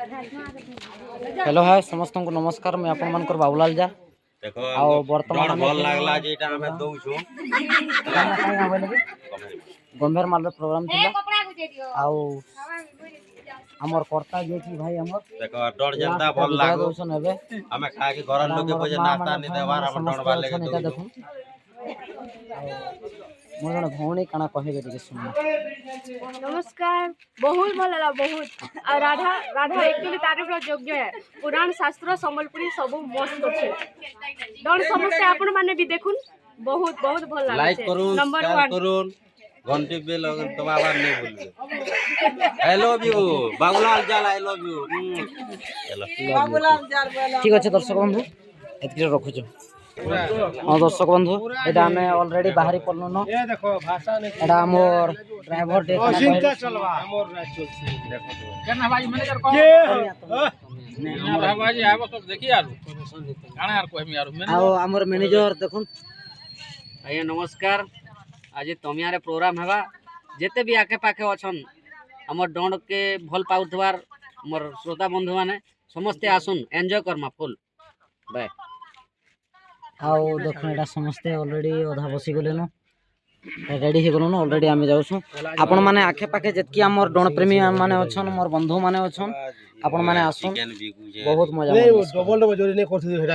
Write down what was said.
hello hi समस्त को नमस्कार मैं आपण मानकर बाबूलाल जा देखो आओ वर्तमान भल लागला जेटा हमें दऊ छु गंभीर माल प्रोग्राम थिला आओ हमर कर्ता जे की भाई हमर देखो डर जनता भल लागो नेबे हमें खा के घर लोग के बजे नाश्ता नहीं देवार हम डर वाले के दऊ देखो मोर जने भौणी काना कहेबे ଟିକେ सुन नमस्कार बहुत भल लगा बहुत और राधा राधा एक्चुअली तारीफ योग्य है पुराण शास्त्र संबलपुरी सब मस्त अच्छे डन समस्ते आपण माने भी देखुन बहुत बहुत भल लगा लाइक करून शेयर करून घंटी बेल तुम आवाज नहीं भूलिए आई लव यू बाबूलाल जाल आई लव यू बाबूलाल जाल ठीक আছে दर्शक बंधु एतके रखुछु हाँ दर्शक बंधु एटा हमें ऑलरेडी बाहरी पड़लो न ये देखो भाषा ने एटा हमर ड्राइवर दे चिंता चलवा हमर राज चलसी देखो केना भाई मैनेजर को हमरा भाई आबो सब देखि आलु काना यार कहमी यार आओ हमर मैनेजर देखुन आज्ञा नमस्कार आज तमियारे प्रोग्राम हेबा जेते भी आके पाखे अछन हमर डंड के भल पाउथवार हमर श्रोता बंधु माने समस्ते आसुन एन्जॉय करमा फुल बाय आओ देखो एटा समस्ते ऑलरेडी अधा बसी गले न रेडी हे गलो न ऑलरेडी आमे जाउछु आपण माने आखे पाखे जेतकी हमर डण प्रेमी माने अछन मोर बंधु माने अछन आपण माने आसुन बहुत मजा डबल डबल जोरी ने करथि